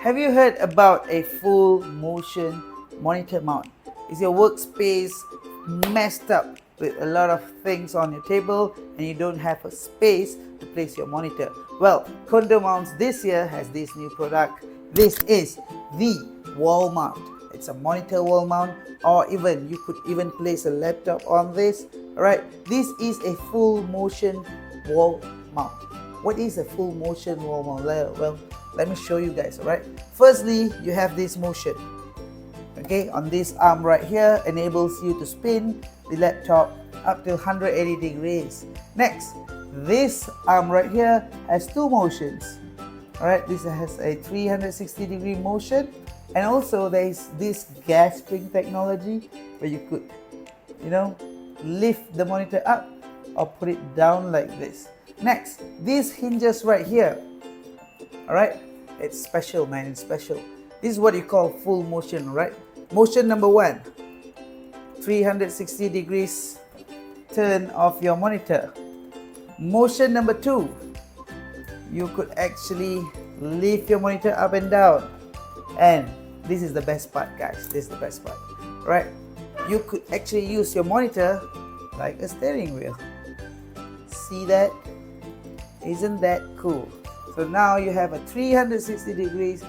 Have you heard about a full motion monitor mount? Is your workspace messed up with a lot of things on your table and you don't have a space to place your monitor? Well, Condo Mounts this year has this new product. This is the wall mount. It's a monitor wall mount, or even you could even place a laptop on this. Alright, this is a full motion wall mount. What is a full motion wall mount? Well, let me show you guys. Alright, firstly, you have this motion. Okay, on this arm right here enables you to spin the laptop up to 180 degrees. Next, this arm right here has two motions. Alright, this has a 360 degree motion, and also there is this gas spring technology where you could, lift the monitor up or put it down like this. Next, these hinges right here. Alright, it's special, man, it's special. This is what you call full motion, right? Motion number one, 360 degrees turn of your monitor. Motion number two, you could actually lift your monitor up and down. And this is the best part, guys. This is the best part, right? You could actually use your monitor like a steering wheel. See that? Isn't that cool? So now you have a 360 degrees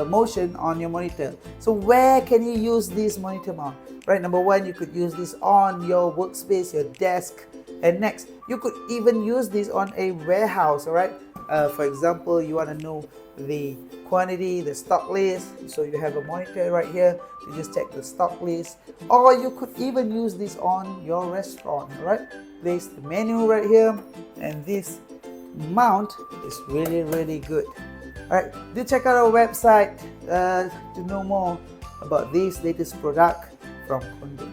motion on your monitor. So where can you use this monitor mount? Right, number one, you could use this on your workspace, your desk, and next, you could even use this on a warehouse. All right, for example, you want to know the quantity, the stock list, so you have a monitor right here to just check the stock list, or you could even use this on your restaurant. All right, place the menu right here, and this mount is really good. Alright, do check out our website to know more about this latest product from Condo.